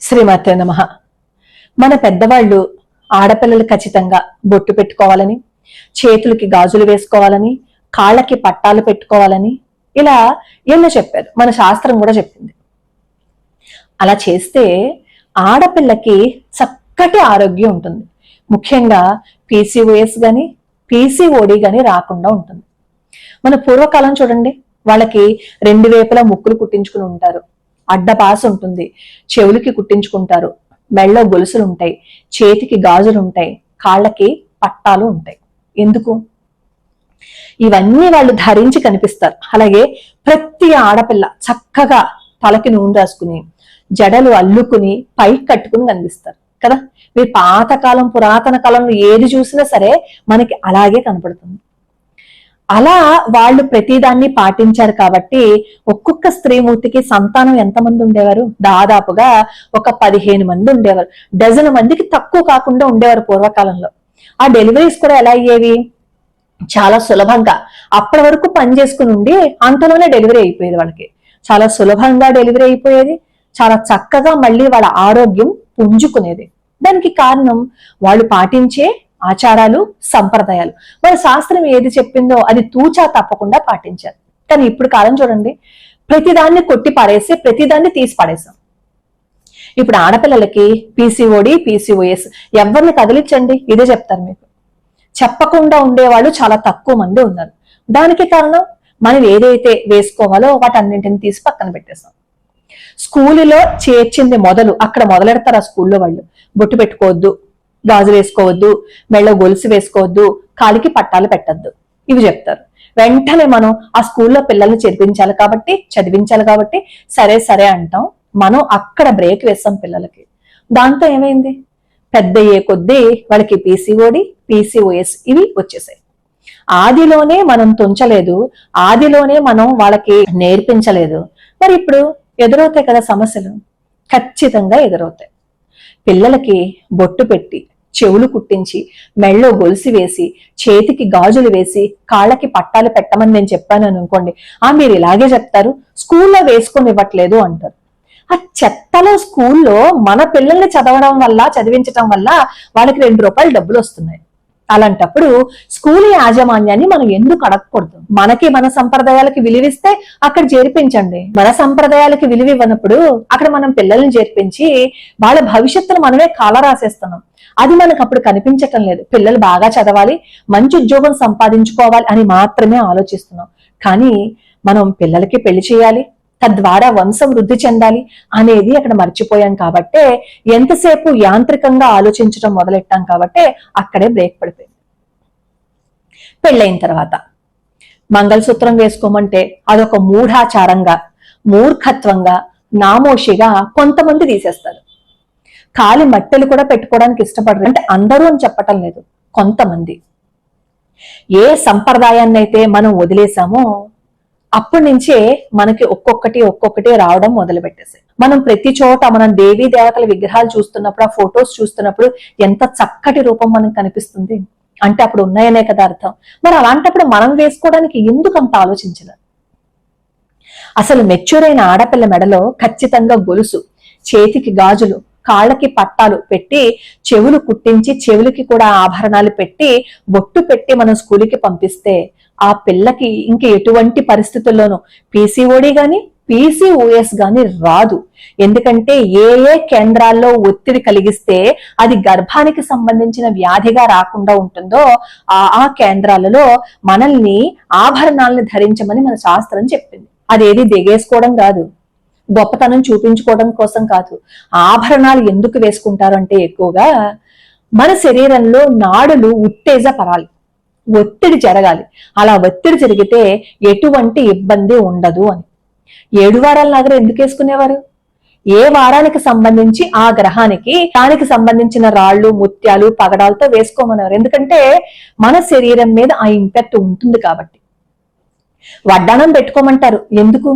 శ్రీమాతే నమః. మన పెద్దవాళ్ళు ఆడపిల్లలు ఖచ్చితంగా బొట్టు పెట్టుకోవాలని, చేతులకి గాజులు వేసుకోవాలని, కాళ్ళకి పట్టాలు పెట్టుకోవాలని ఇలా ఎన్నో చెప్పారు. మన శాస్త్రం కూడా చెప్పింది. అలా చేస్తే ఆడపిల్లకి చక్కటి ఆరోగ్యం ఉంటుంది. ముఖ్యంగా పీసీఓఎస్ గాని పీసీఓడి గాని రాకుండా ఉంటుంది. మన పూర్వకాలం చూడండి, వాళ్ళకి 2 వైపులా ముక్కులు కుట్టించుకుని ఉంటారు, అడ్డపాస ఉంటుంది, చెవులకి కుట్టించుకుంటారు, మెళ్ళో గొలుసులు ఉంటాయి, చేతికి గాజులు ఉంటాయి, కాళ్ళకి పట్టాలు ఉంటాయి. ఎందుకు? ఇవన్నీ వాళ్ళు ధరించి కనిపిస్తారు. అలాగే ప్రతి ఆడపిల్ల చక్కగా తలకి నూనె రాసుకుని జడలు అల్లుకుని పైకి కట్టుకుని కనిపిస్తారు కదా. మీరు పాతకాలం పురాతన కాలంలో ఏది చూసినా సరే మనకి అలాగే కనపడుతుంది. అలా వాళ్ళు ప్రతిదాన్ని పాటించారు కాబట్టి ఒక్కొక్క స్త్రీమూర్తికి సంతానం ఎంతమంది ఉండేవారు? దాదాపుగా ఒక 15 మంది ఉండేవారు. డజన్ మందికి తక్కువ కాకుండా ఉండేవారు పూర్వకాలంలో. ఆ డెలివరీస్ కూడా ఎలా అయ్యేవి? చాలా సులభంగా అప్పటి వరకు పని చేసుకుని ఉండి అంతలోనే డెలివరీ అయిపోయేది. వాళ్ళకి చాలా సులభంగా డెలివరీ అయిపోయేది. చాలా చక్కగా మళ్ళీ వాళ్ళ ఆరోగ్యం పుంజుకునేది. దానికి కారణం వాళ్ళు పాటించే ఆచారాలు, సంప్రదాయాలు. మన శాస్త్రం ఏది చెప్పిందో అది తూచా తప్పకుండా పాటించారు. కానీ ఇప్పుడు కాలం చూడండి, ప్రతిదాన్ని కొట్టి పారేసి ప్రతిదాన్ని తీసి పాడేసాం. ఇప్పుడు ఆడపిల్లలకి పీసీఓడి, పీసీఓఎస్ ఎవరిని కదిలించండి ఇదే చెప్తారు. మీకు చెప్పకుండా ఉండేవాళ్ళు చాలా తక్కువ మంది ఉన్నారు. దానికి కారణం మనం ఏదైతే వేసుకోవాలో వాటన్నింటిని తీసి పక్కన పెట్టేసాం. స్కూలులో చేర్చింది మొదలు అక్కడ మొదలెడతారు. ఆ స్కూల్లో వాళ్ళు బొట్టు పెట్టుకోవద్దు, గాజు వేసుకోవద్దు, మెళ్ళ గొలుసు వేసుకోవద్దు, కాలికి పట్టాలు పెట్టద్దు, ఇవి చెప్తారు. వెంటనే మనం ఆ స్కూల్లో పిల్లల్ని చేర్పించాలి కాబట్టి, చదివించాలి కాబట్టి సరే సరే అంటాం. మనం అక్కడ బ్రేక్ వేస్తాం పిల్లలకి. దాంతో ఏమైంది? పెద్ద అయ్యే కొద్దీ వాళ్ళకి పీసీఓడి, పీసీఓఎస్ ఇవి వచ్చేసాయి. ఆదిలోనే మనం తుంచలేదు, ఆదిలోనే మనం వాళ్ళకి నేర్పించలేదు. మరి ఇప్పుడు ఎదురవుతాయి కదా సమస్యలు, ఖచ్చితంగా ఎదురవుతాయి. పిల్లలకి బొట్టు పెట్టి, చెవులు కుట్టించి, మెళ్ళో గొలుసు వేసి, చేతికి గాజులు వేసి, కాళ్ళకి పట్టాలు పెట్టమని నేను చెప్పాను అనుకోండి, మీరు ఇలాగే చెప్తారు, స్కూల్లో వేసుకొని ఇవ్వట్లేదు అంటారు. ఆ చెత్తలో స్కూల్లో మన పిల్లల్ని చదివించడం వల్ల వాళ్ళకి 2 రూపాయలు డబ్బులు వస్తున్నాయి. అలాంటప్పుడు స్కూల్ యాజమాన్యాన్ని మనం ఎందుకు అడగకూడదు? మనకి మన సంప్రదాయాలకి విలువిస్తే అక్కడ చేర్పించండి. మన సంప్రదాయాలకి విలువ ఇవ్వనప్పుడు అక్కడ మనం పిల్లల్ని చేర్పించి వాళ్ళ భవిష్యత్తును మనమే కాలరాసేస్తున్నాం. అది మనకు అప్పుడు కనిపించటం లేదు. పిల్లలు బాగా చదవాలి, మంచి ఉద్యోగం సంపాదించుకోవాలి అని మాత్రమే ఆలోచిస్తున్నాం. కానీ మనం పిల్లలకి పెళ్లి చేయాలి, తద్వారా వంశం వృద్ధి చెందాలి అనేది అక్కడ మర్చిపోయాం. కాబట్టే ఎంతసేపు యాంత్రికంగా ఆలోచించడం మొదలెట్టాం. కాబట్టే అక్కడే బ్రేక్ పడిపోయింది. పెళ్ళైన తర్వాత మంగళసూత్రం వేసుకోమంటే అదొక మూఢాచారంగా, మూర్ఖత్వంగా, నామోషిగా కొంతమంది తీసేస్తారు. కాలి మట్టెలు కూడా పెట్టుకోవడానికి ఇష్టపడరు. అంటే అందరూ అని చెప్పటం లేదు, కొంతమంది. ఏ సంప్రదాయాన్ని అయితే మనం వదిలేసామో అప్పటి నుంచే మనకి ఒక్కొక్కటి రావడం మొదలు పెట్టేసాయి. మనం ప్రతి చోట మనం దేవీ దేవతల విగ్రహాలు చూస్తున్నప్పుడు, ఆ ఫొటోస్ చూస్తున్నప్పుడు ఎంత చక్కటి రూపం మనకు కనిపిస్తుంది అంటే అప్పుడు ఉన్నాయనే కదా అర్థం. మరి అలాంటప్పుడు మనం వేసుకోవడానికి ఎందుకు అంత ఆలోచించలేదు? అసలు మెచ్యూర్ అయిన ఆడపిల్ల మెడలో ఖచ్చితంగా గొలుసు, చేతికి గాజులు, కాళ్ళకి పట్టాలు పెట్టి, చెవులు కుట్టించి చెవులకి కూడా ఆభరణాలు పెట్టి, బొట్టు పెట్టి మనం స్కూల్కి పంపిస్తే ఆ పిల్లకి ఇంక ఎటువంటి పరిస్థితుల్లోనూ పీసీఓడి గాని పీసీఓఎస్ గాని రాదు. ఎందుకంటే ఏ కేంద్రాల్లో ఒత్తిడి కలిగిస్తే అది గర్భానికి సంబంధించిన వ్యాధిగా రాకుండా ఉంటుందో ఆ కేంద్రాలలో మనల్ని ఆభరణాలను ధరించమని మన శాస్త్రం చెప్పింది. అదేది దిగేసుకోవడం కాదు, గొప్పతనం చూపించుకోవడం కోసం కాదు. ఆభరణాలు ఎందుకు వేసుకుంటారు అంటే ఎక్కువగా మన శరీరంలో నాడులు ఉత్తేజపరాలి, ఒత్తిడి జరగాలి. అలా ఒత్తిడి జరిగితే ఎటువంటి ఇబ్బంది ఉండదు అని. 7 వారాల నగలు ఎందుకు వేసుకునేవారు? ఏ వారానికి సంబంధించి ఆ గ్రహానికి దానికి సంబంధించిన రాళ్ళు, ముత్యాలు, పగడాలతో వేసుకోమన్నారు. ఎందుకంటే మన శరీరం మీద ఆ ఇంపాక్ట్ ఉంటుంది కాబట్టి. వడ్డాణం పెట్టుకోమంటారు. ఎందుకు?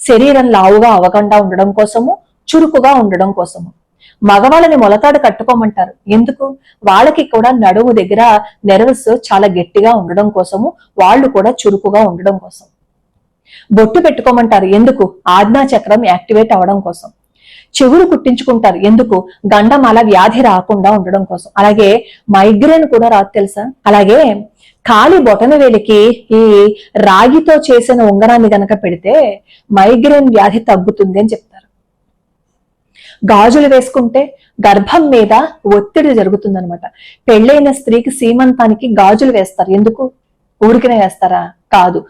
శరీరం లావుగా అవ్వకుండా ఉండడం కోసము, చురుకుగా ఉండడం కోసము. మగవాళ్ళని మొలతాడు కట్టుకోమంటారు. ఎందుకు? వాళ్ళకి కూడా నడుము దగ్గర నెర్వస్ చాలా గట్టిగా ఉండడం కోసము, వాళ్ళు కూడా చురుకుగా ఉండడం కోసం. బొట్టు పెట్టుకోమంటారు. ఎందుకు? ఆజ్ఞా చక్రం యాక్టివేట్ అవడం కోసం. చెవులు కుట్టించుకుంటారు. ఎందుకు? గండమాల వ్యాధి రాకుండా ఉండడం కోసం. అలాగే మైగ్రేన్ కూడా రాదు తెలుసా. అలాగే కాలి బొటన వేలికి ఈ రాగితో చేసిన ఉంగరాన్ని గనక పెడితే మైగ్రేన్ వ్యాధి తగ్గుతుంది అని చెప్తారు. గాజులు వేసుకుంటే గర్భం మీద ఒత్తిడి జరుగుతుందనమాట. పెళ్ళైన స్త్రీకి సీమంతానికి గాజులు వేస్తారు. ఎందుకు? ఊరికనే వేస్తారా? కాదు,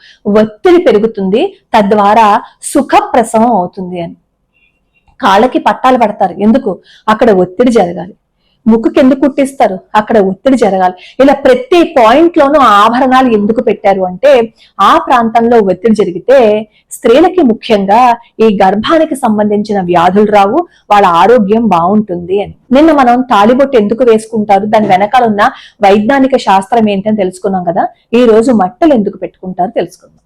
ఒత్తిడి పెరుగుతుంది, తద్వారా సుఖప్రసవం అవుతుంది అని. కాళ్ళకి పట్టాలు పడతారు. ఎందుకు? అక్కడ ఒత్తిడి జరగాలి. ముక్కుకి ఎందుకు కుట్టిస్తారు? అక్కడ ఒత్తిడి జరగాలి. ఇలా ప్రతి పాయింట్ లోనూ ఆభరణాలు ఎందుకు పెట్టారు అంటే ఆ ప్రాంతంలో ఒత్తిడి జరిగితే స్త్రీలకి ముఖ్యంగా ఈ గర్భానికి సంబంధించిన వ్యాధులు రావు, వాళ్ళ ఆరోగ్యం బాగుంటుంది అని. నిన్న మనం తాళిబొట్టు ఎందుకు వేసుకుంటారు, దాని వెనకాల ఉన్న వైజ్ఞానిక శాస్త్రం ఏంటని తెలుసుకున్నాం కదా. ఈ రోజు మట్టలు ఎందుకు పెట్టుకుంటారు తెలుసుకుందాం.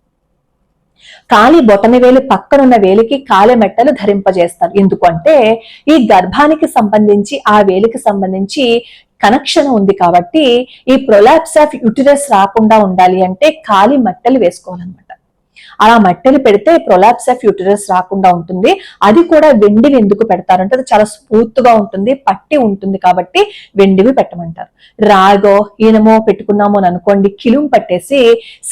కాలి బొటని వేలు పక్కనున్న వేలికి కాలి మెట్టలు ధరింపజేస్తారు. ఎందుకంటే ఈ గర్భానికి సంబంధించి ఆ వేలికి సంబంధించి కనెక్షన్ ఉంది కాబట్టి ఈ ప్రొలాప్స్ ఆఫ్ యూటిరస్ రాకుండా ఉండాలి అంటే కాలి మట్టలు వేసుకోవాలన్నమాట. అలా మట్టెలు పెడితే ప్రొలాప్స్ ఆఫ్ యూటిరస్ రాకుండా ఉంటుంది. అది కూడా వెండిని ఎందుకు పెడతారంటే అది చాలా స్మూత్గా ఉంటుంది, పట్టి ఉంటుంది కాబట్టి వెండివి పెట్టమంటారు. రాగో ఇనమో పెట్టుకున్నామో అని అనుకోండి, కిలుం పట్టేసి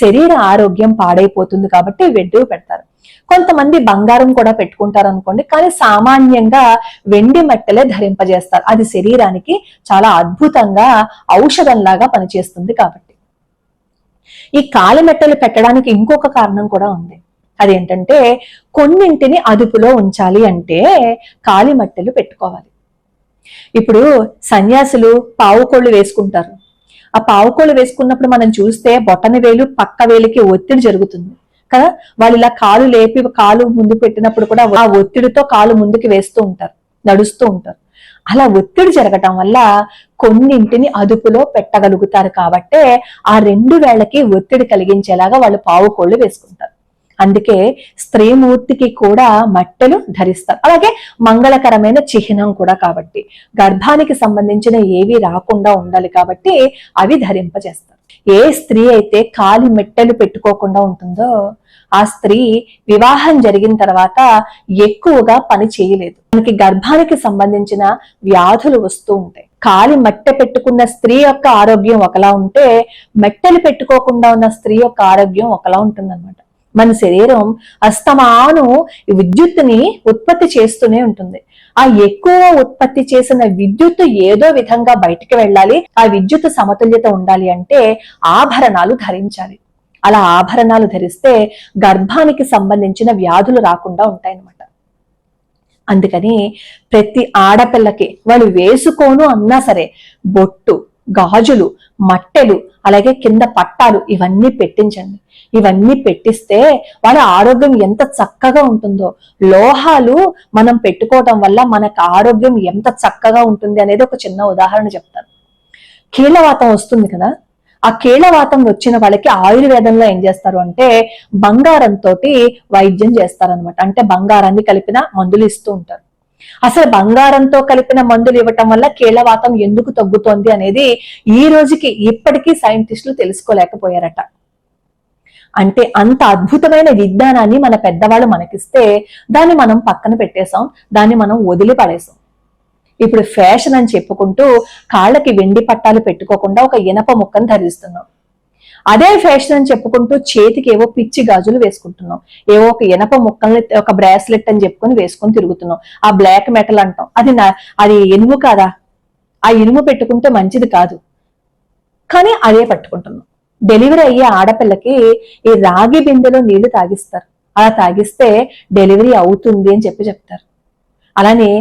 శరీర ఆరోగ్యం పాడైపోతుంది కాబట్టి వెండివి పెడతారు. కొంతమంది బంగారం కూడా పెట్టుకుంటారు అనుకోండి, కానీ సామాన్యంగా వెండి మట్టెలే ధరింపజేస్తారు. అది శరీరానికి చాలా అద్భుతంగా ఔషధంలాగా పనిచేస్తుంది కాబట్టి. ఈ కాలిమెట్టలు పెట్టడానికి ఇంకొక కారణం కూడా ఉంది. అదేంటంటే కొన్నింటిని అదుపులో ఉంచాలి అంటే కాలిమట్టెలు పెట్టుకోవాలి. ఇప్పుడు సన్యాసులు పావుకోళ్ళు వేసుకుంటారు. ఆ పావుకోళ్ళు వేసుకున్నప్పుడు మనం చూస్తే బొటన వేలు పక్క వేలికి ఒత్తిడి జరుగుతుంది కదా. వాళ్ళు ఇలా కాలు లేపి కాలు ముందు పెట్టినప్పుడు కూడా ఆ ఒత్తిడితో కాలు ముందుకు వేస్తూ ఉంటారు, నడుస్తూ ఉంటారు. అలా ఒత్తిడి జరగటం వల్ల కొన్నింటిని అదుపులో పెట్టగలుగుతారు కాబట్టే ఆ రెండు వేళ్లకి ఒత్తిడి కలిగించేలాగా వాళ్ళు పావుకోళ్ళు వేసుకుంటారు. అందుకే స్త్రీమూర్తికి కూడా మట్టెలు ధరిస్తారు. అలాగే మంగళకరమైన చిహ్నం కూడా కాబట్టి గర్భానికి సంబంధించిన ఏవి రాకుండా ఉండాలి కాబట్టి అవి ధరింపజేస్తారు. ఏ స్త్రీ అయితే కాలి మెట్టెలు పెట్టుకోకుండా ఉంటుందో ఆ స్త్రీ వివాహం జరిగిన తర్వాత ఎక్కువగా పని చేయలేదు. మనకి గర్భానికి సంబంధించిన వ్యాధులు వస్తూ ఉంటాయి. కాలి మట్టె పెట్టుకున్న స్త్రీ యొక్క ఆరోగ్యం ఒకలా ఉంటే మెట్టెలు పెట్టుకోకుండా ఉన్న స్త్రీ యొక్క ఆరోగ్యం ఒకలా ఉంటుందన్నమాట. మన శరీరం అస్తమాను విద్యుత్తుని ఉత్పత్తి చేస్తూనే ఉంటుంది. ఆ ఎక్కువ ఉత్పత్తి చేసిన విద్యుత్ ఏదో విధంగా బయటికి వెళ్ళాలి. ఆ విద్యుత్ సమతుల్యత ఉండాలి అంటే ఆభరణాలు ధరించాలి. అలా ఆభరణాలు ధరిస్తే గర్భానికి సంబంధించిన వ్యాధులు రాకుండా ఉంటాయన్నమాట. అందుకని ప్రతి ఆడపిల్లకి వాళ్ళు వేసుకోను అన్నా సరే బొట్టు, గాజులు, మట్టెలు, అలాగే కింద పట్టాలు ఇవన్నీ పెట్టించండి. ఇవన్నీ పెట్టిస్తే వాళ్ళ ఆరోగ్యం ఎంత చక్కగా ఉంటుందో. లోహాలు మనం పెట్టుకోవటం వల్ల మనకు ఆరోగ్యం ఎంత చక్కగా ఉంటుంది అనేది ఒక చిన్న ఉదాహరణ చెప్తాను. కీళ్ళవాతం వస్తుంది కదా, ఆ కీళ్ళవాతం వచ్చిన వాళ్ళకి ఆయుర్వేదంలో ఏం చేస్తారు అంటే బంగారంతో వైద్యం చేస్తారనమాట. అంటే బంగారాన్ని కలిపిన మందులు ఇస్తూ ఉంటారు. అసలు బంగారంతో కలిపిన మందులు ఇవ్వటం వల్ల కీళ్ళవాతం ఎందుకు తగ్గుతోంది అనేది ఈ రోజుకి ఇప్పటికీ సైంటిస్టులు తెలుసుకోలేకపోయారట. అంటే అంత అద్భుతమైన విజ్ఞానాన్ని మన పెద్దవాళ్ళు మనకిస్తే దాన్ని మనం పక్కన పెట్టేశాం, దాన్ని మనం వదిలి పడేసాం. ఇప్పుడు ఫ్యాషన్ అని చెప్పుకుంటూ కాళ్ళకి వెండి పట్టాలు పెట్టుకోకుండా ఒక ఇనప ముక్కను ధరిస్తున్నాం. అదే ఫ్యాషన్ అని చెప్పుకుంటూ చేతికి ఏవో పిచ్చి గాజులు వేసుకుంటున్నాం. ఏవో ఒక ఇనప ముక్కల్ని ఒక బ్రాస్లెట్ అని చెప్పుకొని వేసుకొని తిరుగుతున్నాం. ఆ బ్లాక్ మెటల్ అంటాం. అది ఇనుము కాదా? ఆ ఇనుము పెట్టుకుంటే మంచిది కాదు, కానీ అదే పట్టుకుంటున్నాం. డెలివరీ అయ్యే ఆడపిల్లకి ఈ రాగి బిందెలో నీళ్లు తాగిస్తారు. అలా తాగిస్తే డెలివరీ అవుతుంది అని చెప్తారు. అలానే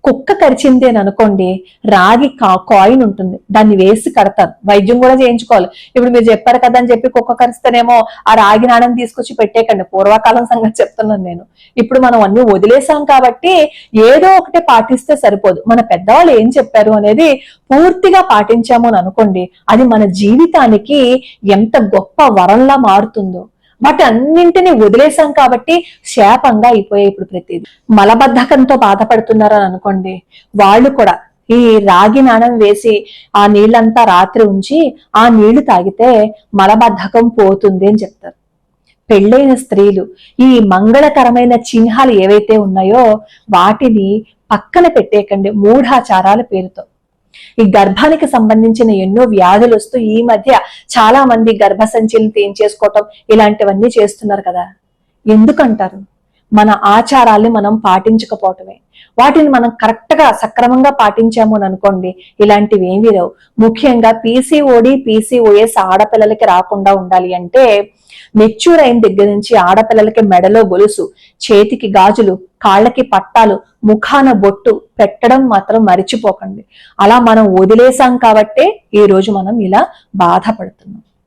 కుక్క కరిచింది అని అనుకోండి, రాగి కాయిన్ ఉంటుంది, దాన్ని వేసి కడతారు. వైద్యం కూడా చేయించుకోవాలి. ఇప్పుడు మీరు చెప్పారు కదా అని చెప్పి కుక్క కరిస్తేనేమో ఆ రాగి నాణం తీసుకొచ్చి పెట్టేకండి. పూర్వకాలం సంగతి చెప్తున్నాను నేను. ఇప్పుడు మనం అన్ని వదిలేసాం కాబట్టి ఏదో ఒకటి పాటిస్తే సరిపోదు. మన పెద్దవాళ్ళు ఏం చెప్పారు అనేది పూర్తిగా పాటించాము అని అనుకోండి, అది మన జీవితానికి ఎంత గొప్ప వరంలా మారుతుందో. వాటి అన్నింటినీ వదిలేసాం కాబట్టి శాపంగా అయిపోయాయి. ఇప్పుడు ప్రతిదీ మలబద్ధకంతో బాధపడుతున్నారని అనుకోండి, వాళ్ళు కూడా ఈ రాగి నాణం వేసి ఆ నీళ్ళంతా రాత్రి ఉంచి ఆ నీళ్లు తాగితే మలబద్ధకం పోతుంది అని చెప్తారు. పెళ్ళైన స్త్రీలు ఈ మంగళకరమైన చిహ్నాలు ఏవైతే ఉన్నాయో వాటిని పక్కన పెట్టేయకండి మూఢాచారాల పేరుతో. ఈ గర్భానికి సంబంధించిన ఎన్నో వ్యాధులు వస్తూ ఈ మధ్య చాలా మంది గర్భసంచిని తీయించేసుకోవటం ఇలాంటివన్నీ చేస్తున్నారు కదా. ఎందుకంటారు? మన ఆచారాల్ని మనం పాటించకపోవటమే. వాటిని మనం కరెక్ట్ గా సక్రమంగా పాటించాము అని అనుకోండి, ఇలాంటివి ఏమీ లేవు. ముఖ్యంగా పీసీఓడి పీసీఓఎస్ ఆడపిల్లలకి రాకుండా ఉండాలి అంటే మెచ్యూర్ అయిన దగ్గర నుంచి ఆడపిల్లలకి మెడలో గొలుసు, చేతికి గాజులు, కాళ్ళకి పట్టాలు, ముఖాన బొట్టు పెట్టడం మాత్రం మరిచిపోకండి. అలా మనం వదిలేసాం కాబట్టే ఈ రోజు మనం ఇలా బాధపడుతున్నాం.